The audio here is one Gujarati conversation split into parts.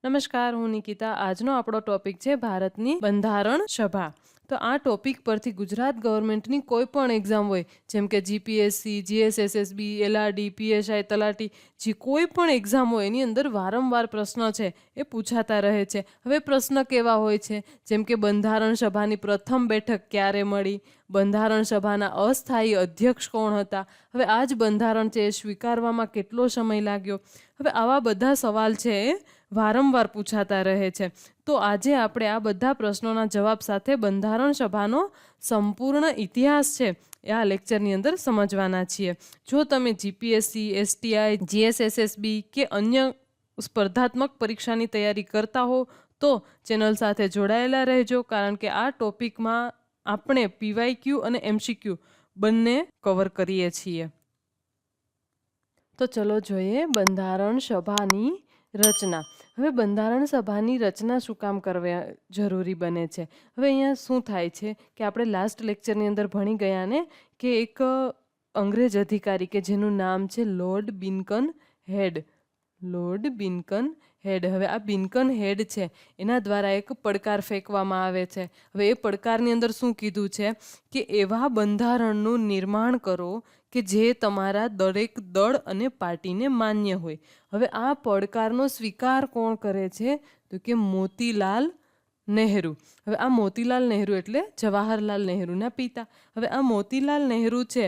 નમસ્કાર, હું નિકિતા. આજનો આપણો ટોપિક છે ભારતની બંધારણ સભા. તો આ ટોપિક પરથી ગુજરાત ગવર્મેન્ટની કોઈ પણ એક્ઝામ હોય, જેમ કે જીપીએસસી, જીએસએસએસબી, એલઆરડી, પીએસઆઈ, તલાટી, જે કોઈ પણ એક્ઝામ હોય એની અંદર વારંવાર પ્રશ્ન છે એ પૂછાતા રહે છે. હવે પ્રશ્ન કેવા હોય છે, જેમ કે બંધારણ સભાની પ્રથમ બેઠક ક્યારે મળી, બંધારણ સભાના અસ્થાયી અધ્યક્ષ કોણ હતા, હવે આ જ બંધારણ છે એ સ્વીકારવામાં કેટલો સમય લાગ્યો. હવે આવા બધા સવાલ છે એ વારંવાર પૂછાતા રહે છે. તો આજે આપણે આ બધા પ્રશ્નોના જવાબ સાથે બંધારણ સભાનો સંપૂર્ણ ઇતિહાસ છે એ આ લેક્ચરની અંદર સમજવાના છીએ. જો તમે જીપીએસસી, એસટીઆઈ, જીએસએસએસબી કે અન્ય સ્પર્ધાત્મક પરીક્ષાની તૈયારી કરતા હો તો ચેનલ સાથે જોડાયેલા રહેજો, કારણ કે આ ટોપિકમાં આપણે પીવાયક્યુ અને એમસીક્યુ બંને કવર કરીએ છીએ. તો ચલો જોઈએ બંધારણ સભાની રચના. હવે બંધારણ સભાની રચના શું કામ કરવા જરૂરી બને છે? હવે અહીંયા શું થાય છે કે આપણે લાસ્ટ લેક્ચરની અંદર ભણી ગયા ને કે એક અંગ્રેજ અધિકારી કે જેનું નામ છે લોર્ડ બિન્કન હેડ. લોર્ડ બિન્કન હેડ. હવે આ બિન્કન હેડ છે એના દ્વારા એક પડકાર ફેંકવામાં આવે છે. હવે એ પડકારની અંદર શું કીધું છે કે એવા બંધારણનું નિર્માણ કરો કે જે તમારા દરેક દળ અને પાર્ટીને માન્ય હોય. હવે આ પડકારનો સ્વીકાર કોણ કરે છે? તો કે મોતીલાલ નહેરુ. હવે આ મોતીલાલ નહેરુ એટલે જવાહરલાલ નહેરુના પિતા. હવે આ મોતીલાલ નહેરુ છે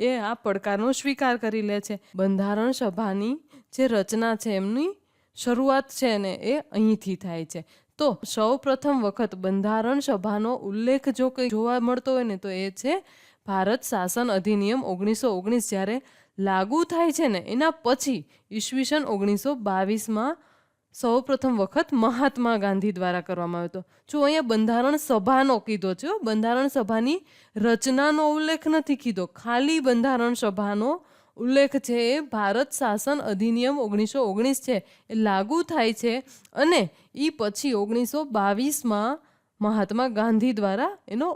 એ આ પડકારનો સ્વીકાર કરી લે છે. બંધારણ સભાની જે રચના છે એમની શરૂઆત છે ને એ અહીંથી થાય છે. તો સૌ પ્રથમ વખત બંધારણ સભાનો ઉલ્લેખ જો કંઈ જોવા મળતો હોય ને તો એ છે ભારત શાસન અધિનિયમ 1919 જ્યારે લાગુ થાય છે ને એના પછી ઈસવીસન 1922માં સૌ પ્રથમ વખત મહાત્મા ગાંધી દ્વારા કરવામાં આવ્યો હતો. જો અહીંયા બંધારણ સભાનો કીધો છે, બંધારણ સભાની રચનાનો ઉલ્લેખ નથી કીધો, ખાલી બંધારણ સભાનો ઉલ્લેખ છે. એ ભારત શાસન અધિનિયમ 1919 છે એ લાગુ થાય છે અને એ પછી 1922માં મહાત્મા ગાંધી દ્વારા એનો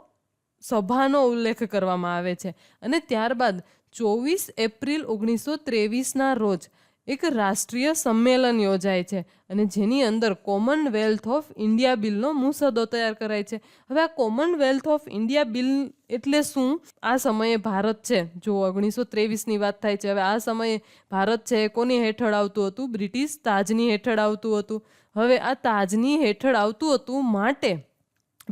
સભાનો ઉલ્લેખ કરવામાં આવે છે. અને ત્યારબાદ 24 એપ્રિલ 1923ના રોજ એક રાષ્ટ્રીય સંમેલન યોજાય છે અને જેની અંદર કોમનવેલ્થ ઓફ ઇન્ડિયા બિલનો મુસદ્દો તૈયાર કરાય છે. હવે આ કોમનવેલ્થ ઓફ ઇન્ડિયા બિલ એટલે શું? આ સમયે ભારત છે, જો 1923ની વાત થાય છે, હવે આ સમયે ભારત છે એ કોની હેઠળ આવતું હતું? બ્રિટિશ તાજની હેઠળ આવતું હતું. હવે આ તાજની હેઠળ આવતું હતું માટે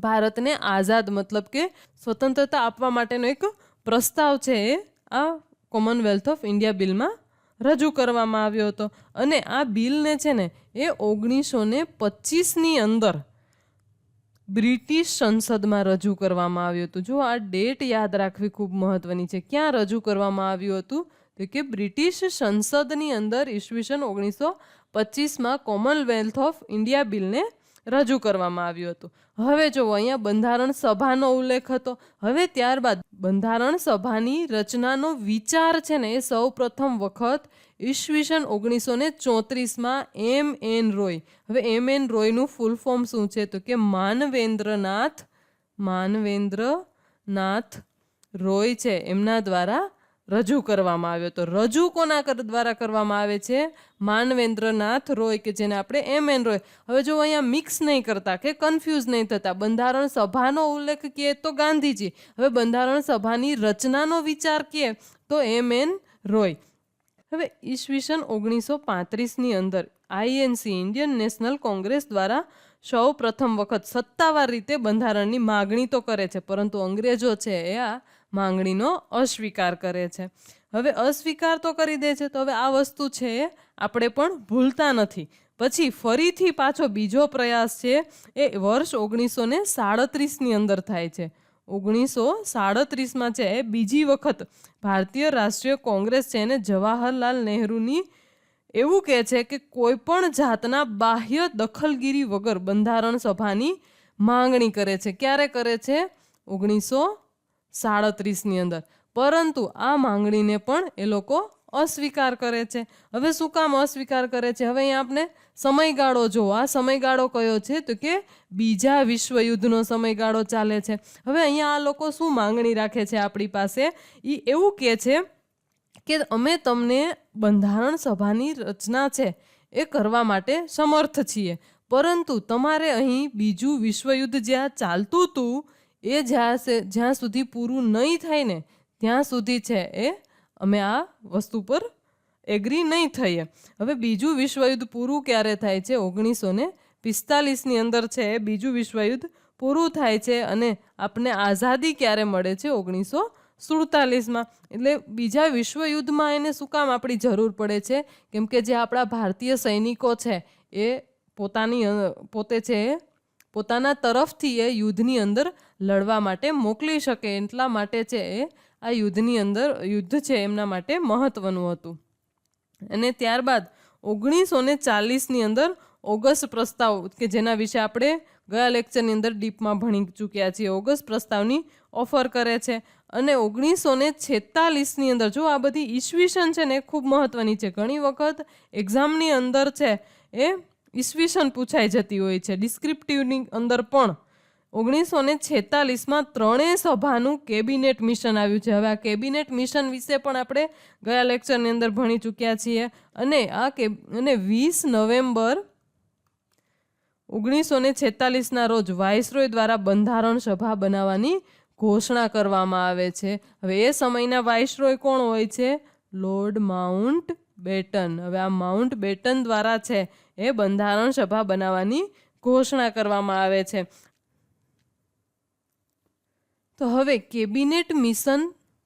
ભારતને આઝાદ મતલબ કે સ્વતંત્રતા આપવા માટેનો એક પ્રસ્તાવ છે એ આ કોમનવેલ્થ ઓફ ઇન્ડિયા બિલમાં રજૂ કરવામાં આવ્યો હતો. અને આ બિલને છે ને એ 1925ની અંદર બ્રિટિશ સંસદમાં રજૂ કરવામાં આવ્યું હતું. જો આ ડેટ યાદ રાખવી ખૂબ મહત્વની છે. ક્યાં રજૂ કરવામાં આવ્યું હતું? તો કે બ્રિટિશ સંસદની અંદર ઈસવીસન 1925માં કોમનવેલ્થ ઓફ ઇન્ડિયા બિલને રજૂ કરવામાં આવ્યું હતું. હવે જો અહીંયા બંધારણ સભાનો ઉલ્લેખ હતો. હવે ત્યારબાદ બંધારણ સભાની રચનાનો વિચાર છે ને એ સૌ પ્રથમ વખત ઈસવીસન 1934માં M.N. રોય. હવે M.N. રોયનું ફૂલ ફોર્મ શું છે? તો કે માનવેન્દ્રનાથ રોય છે એમના દ્વારા રજૂ કરવામાં આવ્યો હતો. રજૂ કોના દ્વારા કરવામાં આવે છે? માનવેન્દ્રનાથ રોય, કે જેને આપણે M.N. રોય. હવે જો અહીંયા મિક્સ નહીં કરતા કે કન્ફ્યુઝ નહીં થતા, બંધારણ સભાનો ઉલ્લેખ કહે તો ગાંધીજી, હવે બંધારણ સભાની રચનાનો વિચાર કહે તો M.N. રોય. હવે ઈસવીસન 1935ની અંદર INC ઇન્ડિયન નેશનલ કોંગ્રેસ દ્વારા સૌ પ્રથમ વખત સત્તાવાર રીતે બંધારણની માગણી તો કરે છે, પરંતુ અંગ્રેજો છે એ આ માંગણીનો અસ્વીકાર કરે છે. હવે અસ્વીકાર તો કરી દે છે, તો હવે આ વસ્તુ છે આપણે પણ ભૂલતા નથી. પછી ફરીથી પાછો બીજો પ્રયાસ છે એ વર્ષ 1937ની અંદર થાય છે. 1937માં છે એ બીજી વખત ભારતીય રાષ્ટ્રીય કોંગ્રેસ છે એને જવાહરલાલ નહેરુની એવું કહે છે કે કોઈ પણ જાતના બાહ્ય દખલગીરી વગર બંધારણ સભાની માંગણી કરે છે. ક્યારે કરે છે? 1937ની અંદર. પરંતુ આ માંગણીને પણ એ લોકો અસ્વીકાર કરે છે. હવે શું કામ અસ્વીકાર કરે છે? હવે અહીંયા આપણે સમયગાળો જોવો. આ સમયગાળો કયો છે? તો કે બીજા વિશ્વયુદ્ધનો સમયગાળો ચાલે છે. હવે અહીંયા આ લોકો શું માંગણી રાખે છે આપણી પાસે? એ એવું કહે છે કે અમે તમને બંધારણ સભાની રચના છે એ કરવા માટે સમર્થ છીએ, પરંતુ તમારે અહીં બીજું વિશ્વયુદ્ધ જ્યાં ચાલતું હતું એ જ્યાં સુધી પૂરું નહીં થાય ને ત્યાં સુધી છે એ અમે આ વસ્તુ પર એગ્રી નહીં થઈએ. હવે બીજું વિશ્વયુદ્ધ પૂરું ક્યારે થાય છે? 1945ની અંદર છે એ બીજું વિશ્વયુદ્ધ પૂરું થાય છે અને આપને આઝાદી ક્યારે મળે છે? 1947માં. એટલે બીજા વિશ્વયુદ્ધમાં એને શું કામ આપણી જરૂર પડે છે? કેમ કે જે આપણા ભારતીય સૈનિકો છે એ પોતે છે પોતાના તરફથી એ યુદ્ધની અંદર લડવા માટે મોકલી શકે, એટલા માટે છે એ આ યુદ્ધ છે એમના માટે મહત્વનું હતું. અને ત્યારબાદ 1940ની અંદર ઓગસ્ટ પ્રસ્તાવ, કે જેના વિશે આપણે ગયા લેક્ચરની અંદર ડીપમાં ભણી ચૂક્યા છીએ, ઓગસ્ટ પ્રસ્તાવની ઓફર કરે છે. અને 1946ની અંદર, જો આ બધી ઈસવીસન છે ને એ ખૂબ મહત્વની છે. ઘણી વખત એક્ઝામની અંદર છે એ ઈસવીસન પૂછાઈ જતી હોય છે, ડિસ્ક્રિપ્ટિવની અંદર પણ. 1946માં ત્રણેય સભાનું કેબિનેટ મિશન આવ્યું છે. હવે આ કેબિનેટ મિશન વિશે પણ આપણે ગયા લેક્ચરની અંદર ભણી ચૂક્યા છીએ. અને 20 નવેમ્બર 1946ના રોજ વાઇસરોય દ્વારા બંધારણ સભા બનાવવાની ઘોષણા કરવામાં આવે છે. હવે એ સમયના વાઇસરોય કોણ હોય છે? Lord Mountbatten. હવે આ માઉન્ટ બેટન દ્વારા છે એ બંધારણ સભા બનાવવાની ઘોષણા કરવામાં આવે છે. તો હવે કેબિનેટ મિશન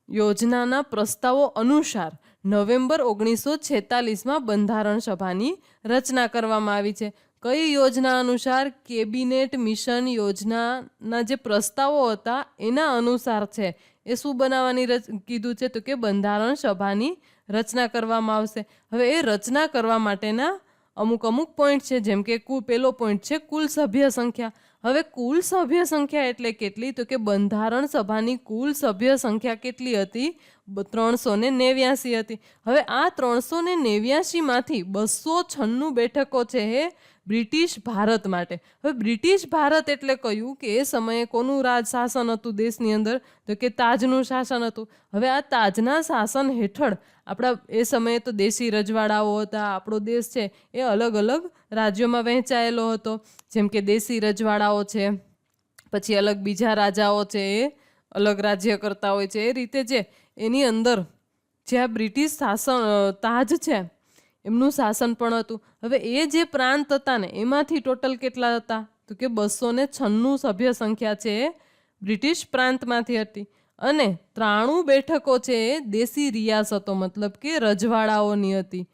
યોજનાના પ્રસ્તાવો અનુસાર નવેમ્બર 1946માં બંધારણ સભાની રચના કરવામાં આવી છે. કઈ યોજના અનુસાર? કેબિનેટ મિશન યોજનાના જે પ્રસ્તાવો હતા એના અનુસાર છે એ શું બનાવવાની કીધું છે? તો કે બંધારણ સભાની રચના કરવામાં આવશે. હવે એ રચના કરવા માટેના અમુક પોઈન્ટ છે, જેમ કે પહેલો પોઈન્ટ છે કુલ સભ્ય સંખ્યા. હવે કુલ સભ્ય સંખ્યા એટલે કેટલી? તો કે બંધારણ સભાની કુલ સભ્ય સંખ્યા કેટલી હતી? 389 હતી. હવે આ 389માંથી 296 બેઠકો છે એ બ્રિટિશ ભારત માટે. હવે બ્રિટિશ ભારત એટલે કયું? કે એ સમયે કોનું રાજ શાસન હતું દેશની અંદર? તો કે તાજનું શાસન હતું. હવે આ તાજના શાસન હેઠળ આપણા એ સમયે તો દેશી રજવાડાઓ હતા. આપણો દેશ છે એ અલગ અલગ રાજ્યોમાં વહેંચાયેલો હતો. જેમ કે દેશી રજવાડાઓ છે, પછી અલગ બીજા રાજાઓ છે એ અલગ રાજ્ય કરતા હોય છે. એ રીતે જે એની અંદર જ્યાં બ્રિટિશ તાજ છે એમનું શાસન પણ હતું. હવે એ જે પ્રાંત હતા ને એમાંથી ટોટલ કેટલા હતા? તો કે 296 સભ્ય સંખ્યા છે એ બ્રિટિશ પ્રાંતમાંથી હતી. અને 93 બેઠકો છે એ દેશી રિયાસતો, મતલબ કે રજવાડાઓની હતી.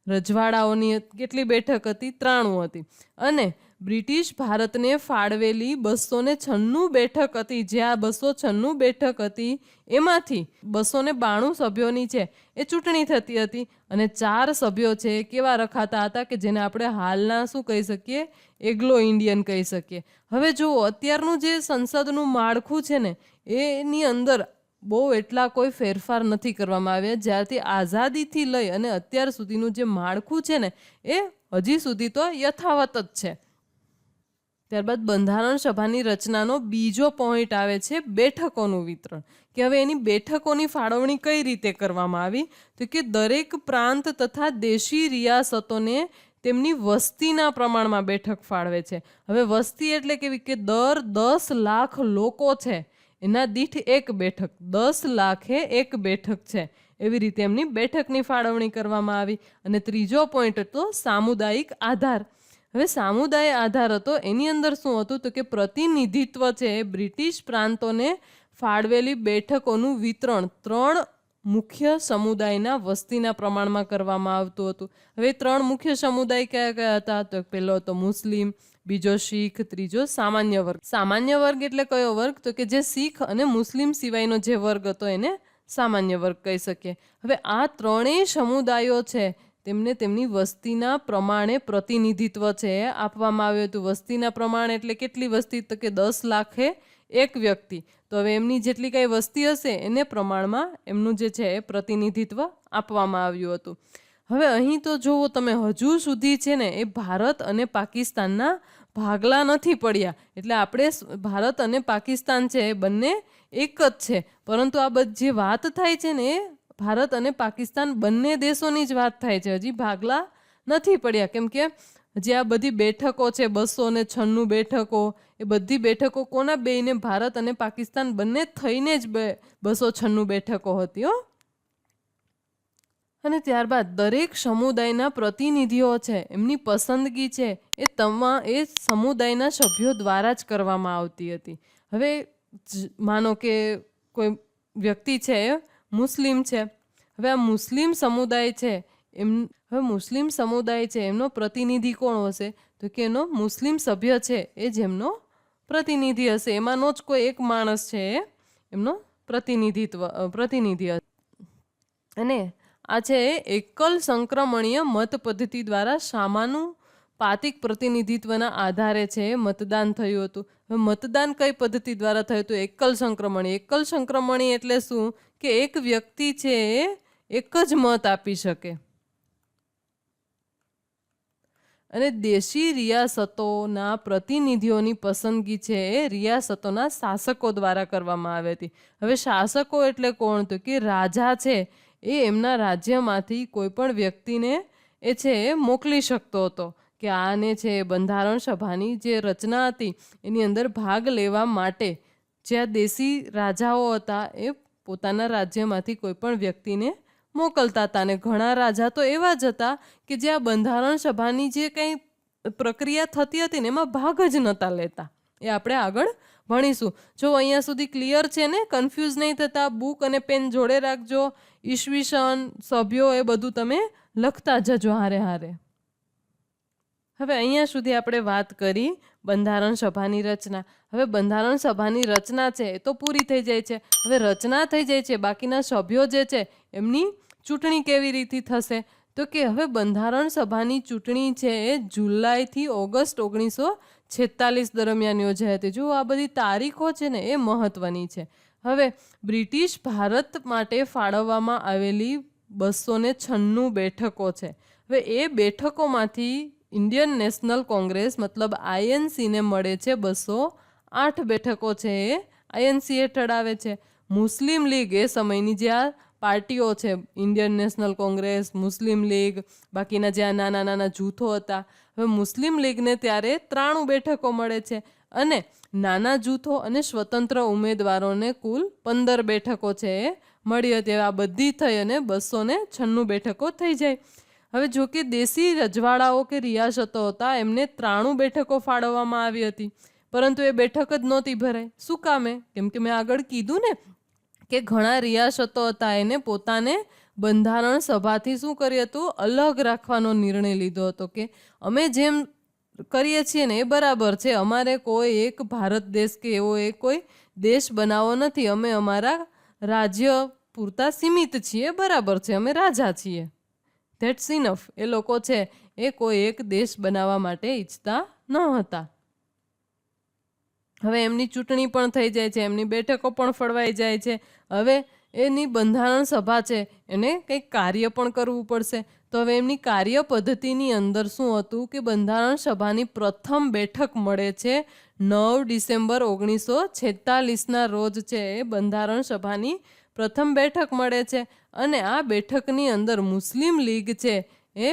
રજવાડાઓની કેટલી બેઠક હતી? 93 હતી. અને બ્રિટિશ ભારતને ફાળવેલી 296 બેઠક હતી. જ્યાં 296 બેઠક હતી એમાંથી 292 સભ્યોની છે એ ચૂંટણી થતી હતી. અને 4 સભ્યો છે કેવા રખાતા હતા? કે જેને આપણે હાલના શું કહી શકીએ? એગ્લો ઇન્ડિયન કહી શકીએ. હવે જુઓ, અત્યારનું જે સંસદનું માળખું છે ને એની અંદર બહુ એટલા કોઈ ફેરફાર નથી કરવામાં આવ્યા. જ્યારથી આઝાદીથી લઈ અને અત્યાર સુધીનું જે માળખું છે ને એ હજી સુધી તો યથાવત જ છે. ત્યારબાદ બંધારણ સભાની રચનાનો બીજો પોઈન્ટ આવે છે બેઠકોનું વિતરણ. કે હવે એની બેઠકોની ફાળવણી કઈ રીતે કરવામાં આવી? તો કે દરેક પ્રાંત તથા દેશી રિયાસતોને તેમની વસ્તીના પ્રમાણમાં બેઠક ફાળવે છે. હવે વસ્તી એટલે કેવી? કે દર 10 લાખ લોકો છે એના દીઠ એક બેઠક, 10 લાખે એક બેઠક છે. એવી રીતે એમની બેઠકની ફાળવણી કરવામાં આવી. અને ત્રીજો પોઈન્ટ હતો સામુદાયિક આધાર. હવે સામુદાય આધાર હતો, એની અંદર શું હતું? તો કે પ્રતિનિધિત્વ છે બ્રિટિશ પ્રાંતોને ફાળવેલી બેઠકોનું વિતરણ 3 મુખ્ય સમુદાયના વસ્તીના પ્રમાણમાં કરવામાં આવતું હતું. હવે 3 મુખ્ય સમુદાય કયા કયા હતા? તો પહેલો હતો મુસ્લિમ, બીજો શીખ, ત્રીજો સામાન્ય વર્ગ. સામાન્ય વર્ગ એટલે કયો વર્ગ? તો કે જે શીખ અને મુસ્લિમ સિવાયનો જે વર્ગ હતો એને સામાન્ય વર્ગ કહી શકીએ. હવે આ ત્રણેય સમુદાયો છે તેમને તેમની વસ્તીના પ્રમાણે પ્રતિનિધિત્વ છે આપવામાં આવ્યું હતું. વસ્તીના પ્રમાણે એટલે કેટલી વસ્તી? તો કે 10 લાખે એક વ્યક્તિ. તો હવે એમની જેટલી કાંઈ વસ્તી હશે એને પ્રમાણમાં એમનું જે છે એ પ્રતિનિધિત્વ આપવામાં આવ્યું હતું. હવે અહીં તો જુઓ તમે, હજુ સુધી છે ને એ ભારત અને પાકિસ્તાનના ભાગલા નથી પડ્યા. એટલે આપણે ભારત અને પાકિસ્તાન છે એ બંને એક જ છે. પરંતુ આ બધી જે વાત થાય છે ને એ ભારત અને પાકિસ્તાન બંને દેશોની જ વાત થાય છે. હજી ભાગલા નથી પડ્યા. કેમ કે જે આ બધી બેઠકો છે 296 બેઠકો, એ બધી બેઠકો કોના બેયને ભારત અને પાકિસ્તાન બંને થઈને જ 296 બેઠકો હતી હો. અને ત્યારબાદ દરેક સમુદાયના પ્રતિનિધિઓ છે એમની પસંદગી છે એ સમુદાયના સભ્યો દ્વારા જ કરવામાં આવતી હતી. હવે માનો કે કોઈ વ્યક્તિ છે એ મુસ્લિમ છે. હવે આ મુસ્લિમ સમુદાય છે એમનો પ્રતિનિધિ કોણ હશે? તો કે એનો મુસ્લિમ સભ્ય છે એ જેમનો પ્રતિનિધિ હશે. એમાંનો જ કોઈ એક માણસ છે એમનો પ્રતિનિધિ હશે. અને આ છે એકલ સંક્રમણીય મત પદ્ધતિ દ્વારા સામાનુપાતિક પ્રતિનિધિત્વના આધારે છે મતદાન થયું હતું. હવે મતદાન કઈ પદ્ધતિ દ્વારા થયું હતું? એકલ સંક્રમણી. એકલ સંક્રમણી એટલે શું? કે એક વ્યક્તિ છે એક જ મત આપી શકે. અને દેશી રિયાસતોના પ્રતિનિધિઓની પસંદગી છે એ રિયાસતોના શાસકો દ્વારા કરવામાં આવી હતી. હવે શાસકો એટલે કોણ? તો કે રાજા છે એ એમના રાજ્યમાંથી કોઈ પણ વ્યક્તિને એ છે મોકલી શકતો હતો કે આને છે બંધારણ સભાની જે રચના હતી એની અંદર ભાગ લેવા માટે. જ્યાં દેશી રાજાઓ હતા એ પોતાના રાજ્યમાંથી કોઈ પણ વ્યક્તિને મોકલતા હતા. અને ઘણા રાજા તો એવા જ હતા કે જે આ બંધારણ સભાની જે કંઈ પ્રક્રિયા થતી હતી ને એમાં ભાગ જ નહોતા લેતા. એ આપણે આગળ ભણીશું. જો અહીંયા સુધી ક્લિયર છે ને, કન્ફ્યુઝ નહીં થતા, બુક અને પેન જોડે રાખજો. ઈસવીસન, સભ્યો એ બધું તમે લખતા જજો હારે હારે. હવે અહીંયા સુધી આપણે વાત કરી બંધારણ સભાની રચના. હવે બંધારણ સભાની રચના છે એ તો પૂરી થઈ જાય છે. હવે રચના થઈ જાય છે, બાકીના સભ્યો જે છે એમની ચૂંટણી કેવી રીતે થશે? તો કે હવે બંધારણ સભાની ચૂંટણી છે એ જુલાઈથી ઓગસ્ટ 1946 દરમિયાન યોજાઈ હતી. જો આ બધી તારીખો છે ને એ મહત્વની છે. હવે બ્રિટિશ ભારત માટે ફાળવવામાં આવેલી 296 બેઠકો છે. હવે એ બેઠકોમાંથી ઇન્ડિયન નેશનલ કોંગ્રેસ મતલબ INCને મળે છે 208 બેઠકો છે એ INC હેઠળ આવે છે. મુસ્લિમ લીગ એ સમયની જે આ પાર્ટીઓ છે, ઇન્ડિયન નેશનલ કોંગ્રેસ, મુસ્લિમ લીગ, બાકીના જે આ નાના નાના જૂથો હતા. હવે મુસ્લિમ લીગને ત્યારે 93 બેઠકો મળે છે અને નાના જૂથો અને સ્વતંત્ર ઉમેદવારોને કુલ 15 બેઠકો છે એ મળી હતી. આ બધી થઈ અને 296 બેઠકો થઈ જાય. હવે જો કે દેશી રજવાડાઓ કે રિયાસતો હતા એમને 93 બેઠકો ફાળવવામાં આવી હતી, પરંતુ એ બેઠક જ નહોતી ભરાય. શું કામે? કેમ કે મેં આગળ કીધું ને કે ઘણા રિયાસતો હતા એને પોતાને બંધારણ સભાથી શું કર્યું હતું? અલગ રાખવાનો નિર્ણય લીધો હતો કે અમે જેમ કરીએ છીએ ને એ બરાબર છે, અમારે કોઈ એક ભારત દેશ કે એવો કોઈ દેશ બનાવવો નથી, અમે અમારા રાજ્ય પૂરતા સીમિત છીએ, બરાબર છે, અમે રાજા છીએ, ધેટ્સ ઇનફ. એ લોકો છે એ કોઈ એક દેશ બનાવવા માટે ઈચ્છતા ન હતા. હવે એમની ચૂંટણી પણ થઈ જાય છે, એમની બેઠકો પણ ફળવાઈ જાય છે. હવે એની બંધારણ સભા છે એને કંઈક કાર્ય પણ કરવું પડશે. તો હવે એમની કાર્ય પદ્ધતિની અંદર શું હતું કે બંધારણ સભાની પ્રથમ બેઠક મળે છે 9 ડિસેમ્બર 1946ના રોજ છે એ બંધારણ સભાની પ્રથમ બેઠક મળે છે. અને આ બેઠકની અંદર મુસ્લિમ લીગ છે એ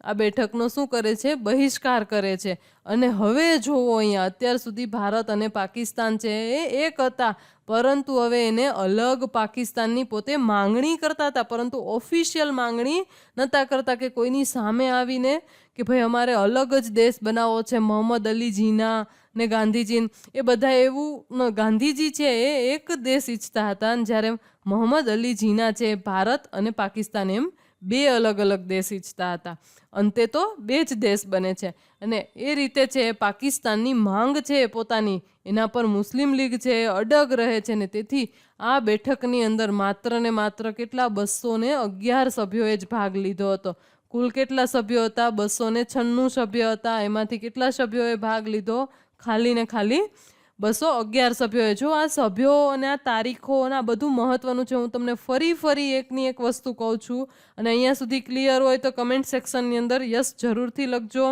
આ બેઠકનો શું કરે છે? બહિષ્કાર કરે છે. અને હવે જોવો અહીંયા અત્યાર સુધી ભારત અને પાકિસ્તાન છે એ એક હતા, પરંતુ હવે એને અલગ પાકિસ્તાનની પોતે માંગણી કરતા હતા, પરંતુ ઓફિશિયલ માંગણી નહોતા કરતા કે કોઈની સામે આવીને કે ભાઈ અમારે અલગ જ દેશ બનાવવો છે. મોહમ્મદ અલી જીના ને ગાંધીજી એ બધા એવું, ગાંધીજી છે એ એક દેશ ઈચ્છતા હતા, જ્યારે મોહમ્મદ અલી જીના છે ભારત અને પાકિસ્તાન એમ 2 અલગ અલગ દેશ ઈચ્છતા હતા. અંતે તો 2 જ દેશ બને છે. અને એ રીતે છે પાકિસ્તાનની માંગ છે પોતાની, એના પર મુસ્લિમ લીગ છે અડગ રહે છે. ને તેથી આ બેઠકની અંદર માત્ર ને માત્ર કેટલા 211 સભ્યોએ જ ભાગ લીધો હતો. કુલ કેટલા સભ્યો હતા? 296 સભ્યો હતા. એમાંથી કેટલા સભ્યોએ ભાગ લીધો? ખાલી ને ખાલી 211 સભ્યોએ. જો આ સભ્યો અને આ તારીખો અને આ બધું મહત્વનું છે. હું તમને ફરી એકની એક વસ્તુ કહું છું, અને અહીંયા સુધી ક્લિયર હોય તો કમેન્ટ સેક્શનની અંદર યસ જરૂરથી લખજો.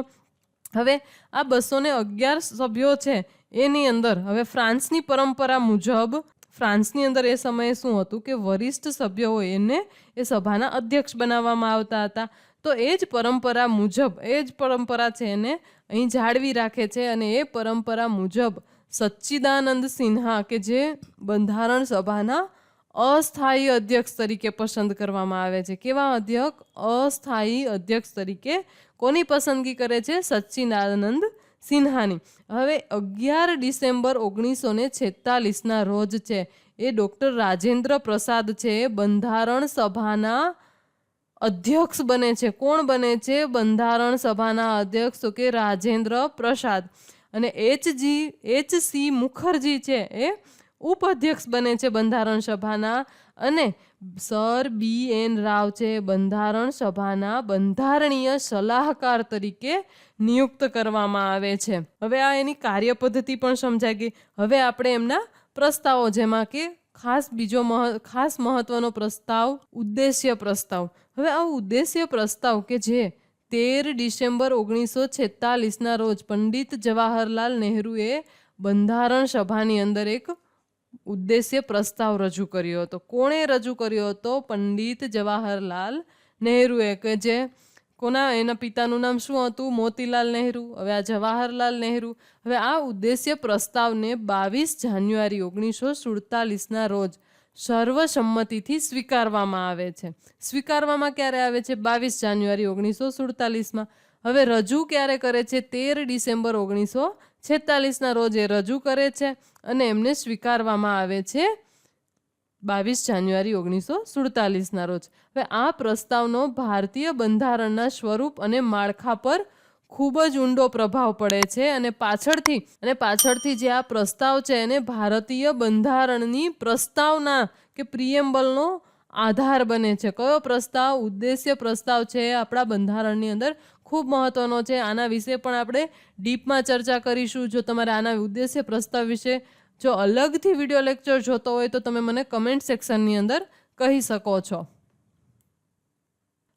હવે આ 211 સભ્યો છે એની અંદર હવે ફ્રાન્સની પરંપરા મુજબ ફ્રાન્સની અંદર એ સમયે શું હતું કે વરિષ્ઠ સભ્યો હોય એને એ સભાના અધ્યક્ષ બનાવવામાં આવતા હતા. તો એ જ પરંપરા મુજબ, એ જ પરંપરા છે એને અહીં જાળવી રાખે છે. અને એ પરંપરા મુજબ સચ્ચિદાનંદ સિન્હા કે જે બંધારણ સભાના અસ્થાયી અધ્યક્ષ તરીકે પસંદ કરવામાં આવે છે. કેવા અધ્યક્ષ? અસ્થાયી અધ્યક્ષ તરીકે કોની પસંદગી કરે છે? સચ્ચિદાનંદ સિન્હાની. હવે 11 ડિસેમ્બર 1946ના રોજ છે એ ડૉક્ટર રાજેન્દ્ર પ્રસાદ છે બંધારણ સભાના અધ્યક્ષ બને છે. કોણ બને છે બંધારણ સભાના અધ્યક્ષ? તો કે રાજેન્દ્ર પ્રસાદ. અને એચ.સી. મુખર્જી છે એ ઉપાધ્યક્ષ બને છે બંધારણ સભાના. અને સર B.N. રાવ છે બંધારણ સભાના બંધારણીય સલાહકાર તરીકે નિયુક્ત કરવામાં આવે છે. હવે આ એની કાર્યપદ્ધતિ પણ સમજાઈ ગઈ. હવે આપણે એમના પ્રસ્તાવો, જેમાં કે ખાસ મહત્વનો પ્રસ્તાવ ઉદ્દેશ્ય પ્રસ્તાવ. હવે આ ઉદ્દેશ્ય પ્રસ્તાવ કે જે 13 ડિસેમ્બર 1946ના રોજ પંડિત જવાહરલાલ નહેરુએ બંધારણ સભાની અંદર એક ઉદ્દેશ્ય પ્રસ્તાવ રજૂ કર્યો હતો. કોણે રજૂ કર્યો હતો? પંડિત જવાહરલાલ નહેરુએ, કે જે એના પિતાનું નામ શું હતું? મોતીલાલ નહેરુ. હવે આ જવાહરલાલ નહેરુ. હવે આ ઉદ્દેશ્ય પ્રસ્તાવને 22 જાન્યુઆરી 1947ના રોજ સર્વસંમતિથી સ્વીકારવામાં આવે છે. સ્વીકારવામાં ક્યારે આવે છે? 22 જાન્યુઆરી 1947માં. હવે રજૂ ક્યારે કરે છે? 13 ડિસેમ્બર 1946ના રોજ એ રજૂ કરે છે અને એમને સ્વીકારવામાં આવે છે 22 જાન્યુઆરી 1947ના રોજ. હવે આ પ્રસ્તાવનો ભારતીય બંધારણના સ્વરૂપ અને માળખા પર ખૂબ જ ઊંડો પ્રભાવ પડે છે. અને પાછળથી જે આ પ્રસ્તાવ છે એને ભારતીય બંધારણની પ્રસ્તાવના કે પ્રિએમ્બલનો આધાર બને છે. કયો પ્રસ્તાવ? ઉદ્દેશ્ય પ્રસ્તાવ છે આપણા બંધારણની અંદર ખૂબ મહત્વનો છે. આના વિશે પણ આપણે ડીપમાં ચર્ચા કરીશું. જો તમારે આના ઉદ્દેશ્ય પ્રસ્તાવ વિશે જો અલગથી વિડીયો લેક્ચર જોતો હોય તો તમે મને કમેન્ટ સેક્શનની અંદર કહી શકો છો.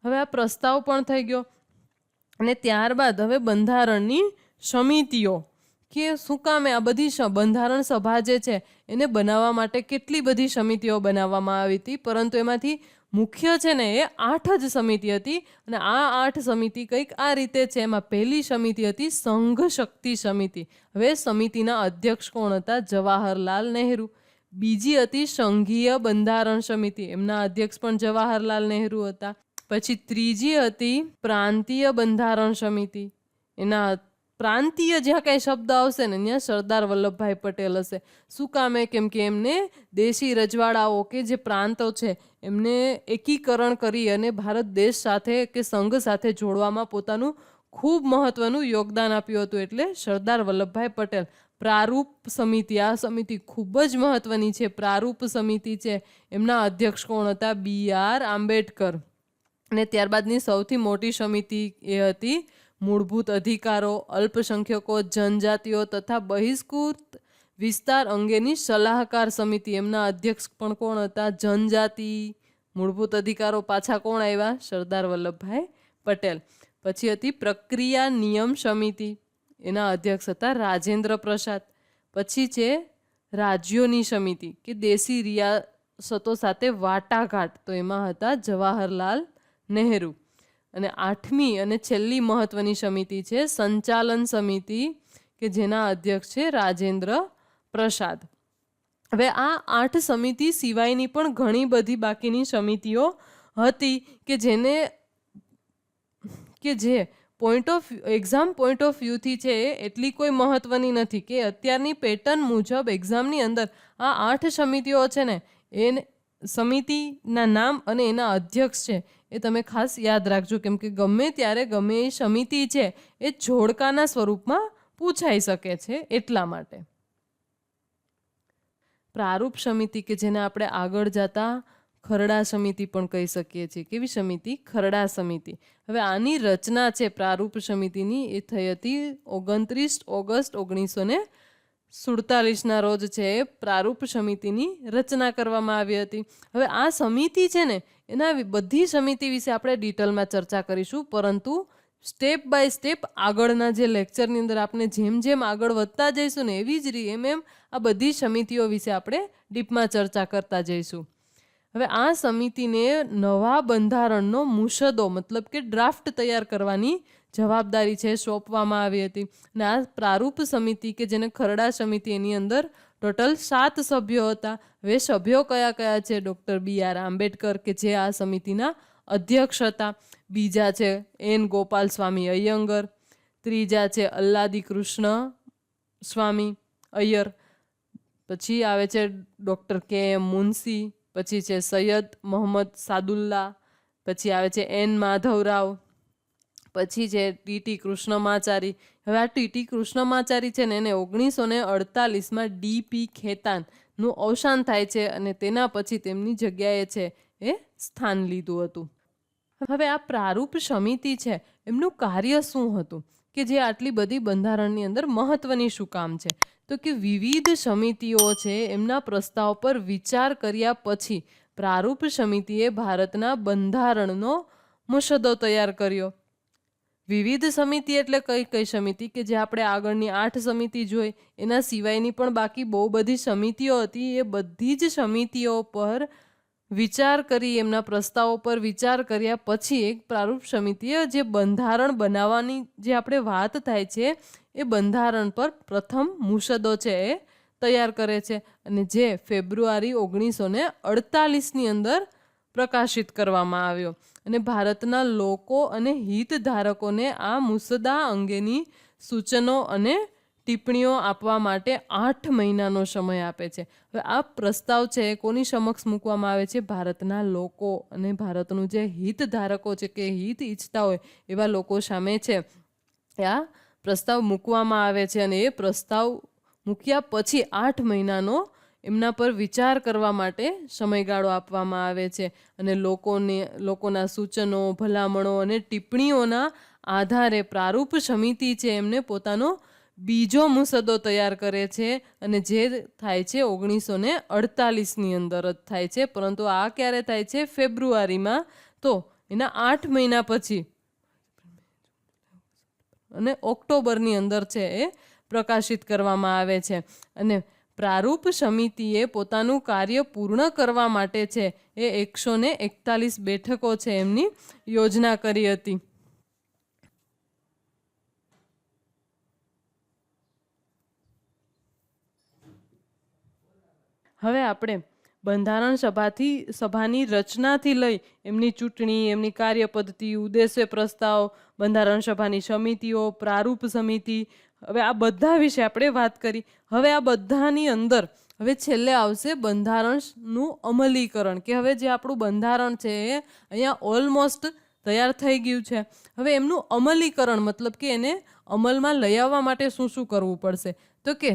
હવે આ પ્રસ્તાવ પણ થઈ ગયો. અને ત્યારબાદ હવે બંધારણની સમિતિઓ, કે શું કામે આ બધી બંધારણ સભા જે છે એને બનાવવા માટે કેટલી બધી સમિતિઓ બનાવવામાં આવી હતી, પરંતુ એમાંથી મુખ્ય છે ને એ 8 જ સમિતિ હતી. અને આ 8 સમિતિ કંઈક આ રીતે છે. એમાં પહેલી સમિતિ હતી સંઘ શક્તિ સમિતિ. હવે સમિતિના અધ્યક્ષ કોણ હતા? જવાહરલાલ નહેરુ. બીજી હતી સંઘીય બંધારણ સમિતિ. એમના અધ્યક્ષ પણ જવાહરલાલ નહેરુ હતા. પછી ત્રીજી હતી પ્રાંતીય બંધારણ સમિતિ. એના પ્રાંતીય જ્યાં કાંઈ શબ્દ આવશે ને ત્યાં સરદાર વલ્લભભાઈ પટેલ હશે. શું કામે? કેમ કે એમને દેશી રજવાડાઓ કે જે પ્રાંતો છે એમને એકીકરણ કરી અને ભારત દેશ સાથે કે સંઘ સાથે જોડવામાં પોતાનું ખૂબ મહત્વનું યોગદાન આપ્યું હતું. એટલે સરદાર વલ્લભભાઈ પટેલ. પ્રારૂપ સમિતિ, આ સમિતિ ખૂબ જ મહત્વની છે. પ્રારૂપ સમિતિ છે એમના અધ્યક્ષ કોણ હતા? B.R. આંબેડકર. અને ત્યારબાદની સૌથી મોટી સમિતિ એ હતી મૂળભૂત અધિકારો, અલ્પસંખ્યકો, જનજાતિઓ તથા બહિષ્કૃત વિસ્તાર અંગેની સલાહકાર સમિતિ. એમના અધ્યક્ષ પણ કોણ હતા? જનજાતિ, મૂળભૂત અધિકારો, પાછા કોણ આવ્યા? સરદાર વલ્લભભાઈ પટેલ. પછી હતી પ્રક્રિયા નિયમ સમિતિ. એના અધ્યક્ષ હતા રાજેન્દ્ર પ્રસાદ. પછી છે રાજ્યોની સમિતિ કે દેશી રિયાસતો સાથે વાટાઘાટ. તો એમાં હતા જવાહરલાલ નહેરુ. અને 8મી અને છેલ્લી મહત્વની સમિતિ છે સંચાલન સમિતિ, કે જેના અધ્યક્ષ છે રાજેન્દ્ર પ્રસાદ. હવે આ 8 સમિતિ સિવાયની પણ ઘણી બધી બાકીની સમિતિઓ હતી કે જે એક્ઝામ પોઈન્ટ ઓફ વ્યૂથી છે એટલી કોઈ મહત્વની નથી. કે અત્યારની પેટર્ન મુજબ એક્ઝામની અંદર આ 8 સમિતિઓ છે ને એ સમિતિના નામ અને એના અધ્યક્ષ છે એ તમે ખાસ યાદ રાખજો. કેમ કે ગમે ત્યારે ગમે એ સમિતિ છે એ જોડકાના સ્વરૂપમાં પૂછાઈ શકે છે, એટલા માટે. પ્રારૂપ સમિતિ કે જેને આપણે આગળ જતા ખરડા સમિતિ પણ કહી શકીએ છીએ. કેવી સમિતિ? ખરડા સમિતિ. હવે આની રચના છે પ્રારૂપ સમિતિની એ થઈ હતી 29 ઓગસ્ટ 1947ના રોજ છે પ્રારૂપ સમિતિની રચના કરવામાં આવી હતી. હવે આ સમિતિ છે ને એના બધી સમિતિ વિશે આપણે ડિટેલમાં ચર્ચા કરીશું, પરંતુ સ્ટેપ બાય સ્ટેપ આગળના જે લેક્ચરની અંદર આપણે જેમ જેમ આગળ વધતા જઈશું ને એવી જ એમ આ બધી સમિતિઓ વિશે આપણે ડીપમાં ચર્ચા કરતા જઈશું. હવે આ સમિતિને નવા બંધારણનો મુસદ્દો મતલબ કે ડ્રાફ્ટ તૈયાર કરવાની જવાબદારી છે સોંપવામાં આવી હતી. અને આ પ્રારૂપ સમિતિ કે જેને ખરડા સમિતિ, એની અંદર ટોટલ 7 સભ્યો હતા. હવે સભ્યો કયા કયા છે? ડૉક્ટર BR આંબેડકર કે જે આ સમિતિના અધ્યક્ષ હતા. બીજા છે N ગોપાલ સ્વામી અયંગર. ત્રીજા છે અલ્લાદી કૃષ્ણ સ્વામી અય્યર. પછી આવે છે ડૉક્ટર KM મુનશી. પછી છે સૈયદ મોહમ્મદ સાદુલ્લા. પછી આવે છે N માધવરાવ. પછી છે TT કૃષ્ણમાચારી. હવે આ TT કૃષ્ણમાચારી છે ને એને 1948માં DP ખેતાનનું અવસાન થાય છે અને તેના પછી તેમની જગ્યાએ છે એ સ્થાન લીધું હતું. હવે આ પ્રારૂપ સમિતિ છે એમનું કાર્ય શું હતું કે જે આટલી બધી બંધારણની અંદર મહત્વની શું કામ છે? તો કે વિવિધ સમિતિઓ છે એમના પ્રસ્તાવ પર વિચાર કર્યા પછી પ્રારૂપ સમિતિએ ભારતના બંધારણનો મુસદ્દો તૈયાર કર્યો. વિવિધ સમિતિ એટલે કઈ કઈ સમિતિ? કે જે આપણે આગળની 8 સમિતિ જોઈ એના સિવાયની પણ બાકી બહુ બધી સમિતિઓ હતી. એ બધી જ સમિતિઓ પર વિચાર કરી, એમના પ્રસ્તાવો પર વિચાર કર્યા પછી એક પ્રારૂપ સમિતિએ જે બંધારણ બનાવવાની જે આપણે વાત થાય છે એ બંધારણ પર પ્રથમ મુસદ્દો છે એ તૈયાર કરે છે અને જે ફેબ્રુઆરી 1948ની અંદર પ્રકાશિત કરવામાં આવ્યો. અને ભારતના લોકો અને હિતધારકોને આ મુસદ્દા અંગેની સૂચનો અને ટિપ્પણીઓ આપવા માટે 8 મહિનાનો સમય આપે છે. હવે આ પ્રસ્તાવ છે કોની સમક્ષ મૂકવામાં આવે છે? ભારતના લોકો અને ભારતનું જે હિતધારકો છે કે હિત ઈચ્છતા હોય એવા લોકો સામે છે આ પ્રસ્તાવ મૂકવામાં આવે છે. અને એ પ્રસ્તાવ મૂક્યા પછી 8 મહિનાનો એમના પર વિચાર કરવા માટે સમયગાળો આપવામાં આવે છે. અને લોકોના સૂચનો, ભલામણો અને ટિપ્પણીઓના આધારે પ્રારૂપ સમિતિ છે એમને પોતાનો બીજો મુસદ્દો તૈયાર કરે છે અને જે થાય છે 1948ની અંદર જ થાય છે. પરંતુ આ ક્યારે થાય છે? ફેબ્રુઆરીમાં. તો એના 8 મહિના પછી અને ઓક્ટોબરની અંદર છે એ પ્રકાશિત કરવામાં આવે છે. અને પ્રારૂપ સમિતિએ પોતાનું કાર્ય પૂર્ણ કરવા માટે છે એ 141 બેઠકો છે એમની યોજના કરી હતી. હવે આપણે બંધારણ સભાની રચનાથી લઈ એમની ચૂંટણી, એમની કાર્યપદ્ધતિ, ઉદ્દેશ્ય પ્રસ્તાવ, બંધારણ સભાની સમિતિઓ, પ્રારૂપ સમિતિ, હવે આ બધા વિશે આપણે વાત કરી. હવે આ બધાની અંદર હવે છેલ્લે આવશે બંધારણનું અમલીકરણ કે હવે જે આપણું બંધારણ છે એ અહીંયા ઓલમોસ્ટ તૈયાર થઈ ગયું છે. હવે એમનું અમલીકરણ મતલબ કે એને અમલમાં લઈ આવવા માટે શું શું કરવું પડશે? તો કે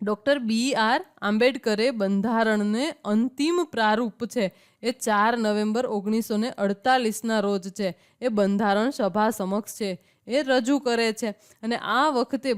ડૉક્ટર BR આંબેડકરે બંધારણને અંતિમ પ્રારૂપ છે એ 4 નવેમ્બર 1948ના રોજ છે એ બંધારણ સભા સમક્ષ છે એ રજૂ કરે છે. અને આ વખતે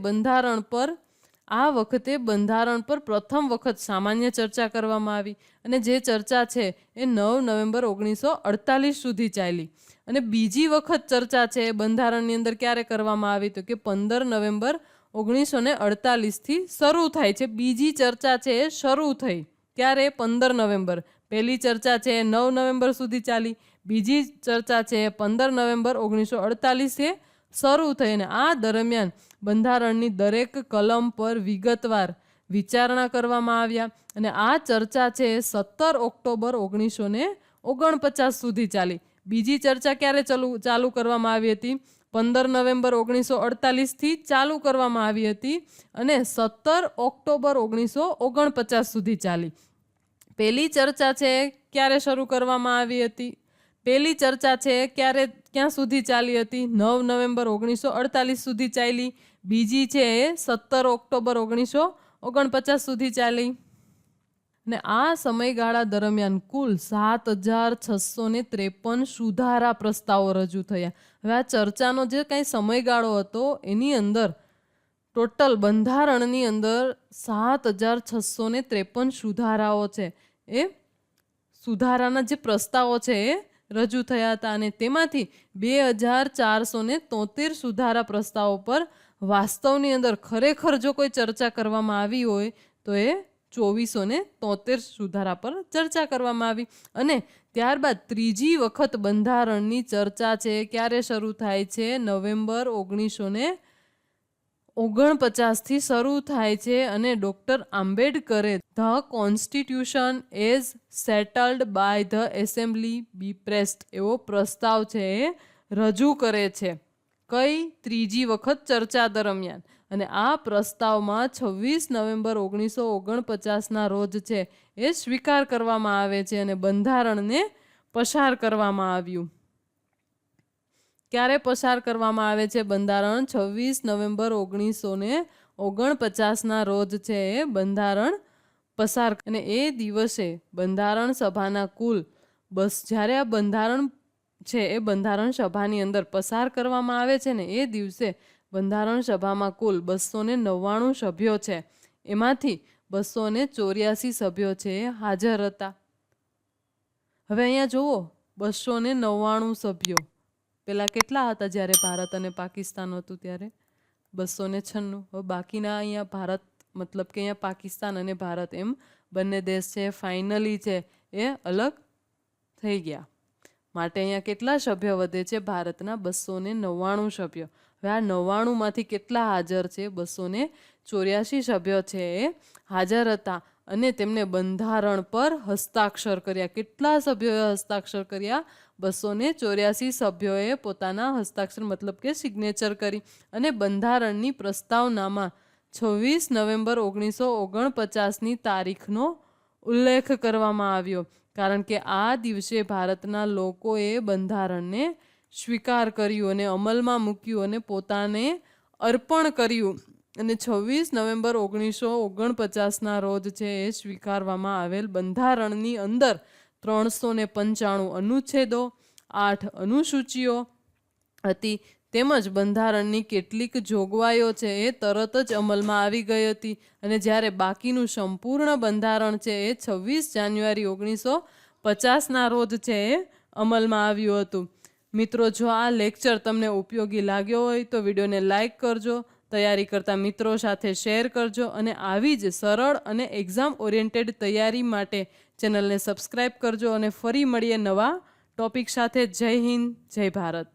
બંધારણ પર પ્રથમ વખત સામાન્ય ચર્ચા કરવામાં આવી અને જે ચર્ચા છે એ 9 નવેમ્બર 1948 સુધી ચાલી. અને બીજી વખત ચર્ચા છે એ બંધારણની અંદર ક્યારે કરવામાં આવી? તો કે 15 નવેમ્બર 1948થી શરૂ થાય છે. બીજી ચર્ચા છે એ શરૂ થઈ ક્યારે? 15 નવેમ્બર. પહેલી ચર્ચા છે એ 9 નવેમ્બર સુધી ચાલી. બીજી ચર્ચા છે એ 15 નવેમ્બર 1948 શરૂ થઈ. અને આ દરમિયાન બંધારણની દરેક કલમ પર વિગતવાર વિચારણા કરવામાં આવ્યા. અને આ ચર્ચા છે એ 17 ઓક્ટોબર 1949 સુધી ચાલી. બીજી ચર્ચા ક્યારે ચાલુ કરવામાં આવી હતી? 15 નવેમ્બર 1948થી ચાલુ કરવામાં આવી હતી અને 17 ઓક્ટોબર 1949 સુધી ચાલી. પહેલી ચર્ચા છે ક્યારે શરૂ કરવામાં આવી હતી? પહેલી ચર્ચા છે ક્યાં સુધી ચાલી હતી? 9 નવેમ્બર 1948 સુધી ચાલી. બીજી છે 17 ઓક્ટોબર 1949 સુધી ચાલી. ને આ સમયગાળા દરમિયાન કુલ 7653 સુધારા પ્રસ્તાવો રજૂ થયા. હવે આ ચર્ચાનો જે કાંઈ સમયગાળો હતો એની અંદર ટોટલ બંધારણની અંદર 7653 સુધારાઓ છે એ સુધારાના જે પ્રસ્તાવો છે એ રજૂ થયા હતા. અને તેમાંથી 2473 સુધારા પ્રસ્તાવો પર વાસ્તવની અંદર ખરેખર જો કોઈ ચર્ચા કરવામાં આવી હોય તો એ 2473 સુધારા પર ચર્ચા કરવામાં આવી. અને ત્યારબાદ ત્રીજી વખત બંધારણની ચર્ચા છે ક્યારે શરૂ થાય છે? નવેમ્બર 1949થી શરૂ થાય છે. અને ડૉક્ટર આંબેડકરે the constitution as settled by the assembly be pressed એવો પ્રસ્તાવ છે એ રજૂ કરે છે. કઈ? ત્રીજી વખત ચર્ચા દરમિયાન. અને આ પ્રસ્તાવમાં 26 નવેમ્બર 1949ના રોજ છે એ સ્વીકાર કરવામાં આવે છે અને બંધારણને પસાર કરવામાં આવ્યું. ક્યારે પસાર કરવામાં આવે છે બંધારણ? 26 નવેમ્બર 1949ના રોજ છે એ બંધારણ પસાર. અને એ દિવસે બંધારણ સભાના કુલ જ્યારે આ બંધારણ છે એ બંધારણ સભાની અંદર પસાર કરવામાં આવે છે ને એ દિવસે બંધારણ સભામાં કુલ 299 સભ્યો છે. એમાંથી 284 સભ્યો છે એ હાજર હતા. હવે અહીંયા જુઓ 299 સભ્યો. પેલા કેટલા હતા જ્યારે ભારત અને પાકિસ્તાન હતું ત્યારે? 296. હવે બાકીના અહીંયા ભારત મતલબ કે અહીંયા પાકિસ્તાન અને ભારત એમ બંને દેશ છે ફાઇનલી છે એ અલગ થઈ ગયા. માટે અહીંયા કેટલા સભ્ય વધે છે? ભારતના 299 સભ્યો. હવે આ 99માંથી કેટલા હાજર છે? 284 સભ્યો છે એ હાજર હતા અને તેમને બંધારણ પર હસ્તાક્ષર કર્યા. કેટલા સભ્યોએ હસ્તાક્ષર કર્યા? 284 સભ્યોએ પોતાના હસ્તાક્ષર મતલબ કે સિગ્નેચર કરી. અને બંધારણની પ્રસ્તાવનામાં 26 નવેમ્બર 1949ની તારીખનો ઉલ્લેખ કરવામાં આવ્યો. કારણ કે આ દિવસે ભારતના લોકોએ બંધારણને સ્વીકાર કર્યું અને અમલમાં મૂક્યું અને પોતાને અર્પણ કર્યું. અને 26 નવેમ્બર 1949ના રોજ છે એ સ્વીકારવામાં આવેલ બંધારણની અંદર 395 અનુચ્છેદો, 8 અનુસૂચિઓ હતી. તેમજ બંધારણની કેટલીક જોગવાઈઓ છે એ તરત જ અમલમાં આવી ગઈ હતી. અને જ્યારે બાકીનું સંપૂર્ણ બંધારણ છે એ 26 જાન્યુઆરી 1950ના રોજ છે એ અમલમાં આવ્યું હતું. મિત્રો, જો આ લેક્ચર તમને ઉપયોગી લાગ્યો હોય તો વિડીયોને લાઈક કરજો, તૈયારી કરતા મિત્રો સાથે શેર કરજો અને આવી જ સરળ અને એક્ઝામ ઓરિએન્ટેડ તૈયારી માટે ચેનલને સબસ્ક્રાઈબ કરજો. અને ફરી મળીએ નવા ટોપિક સાથે. જય હિન્દ, જય ભારત.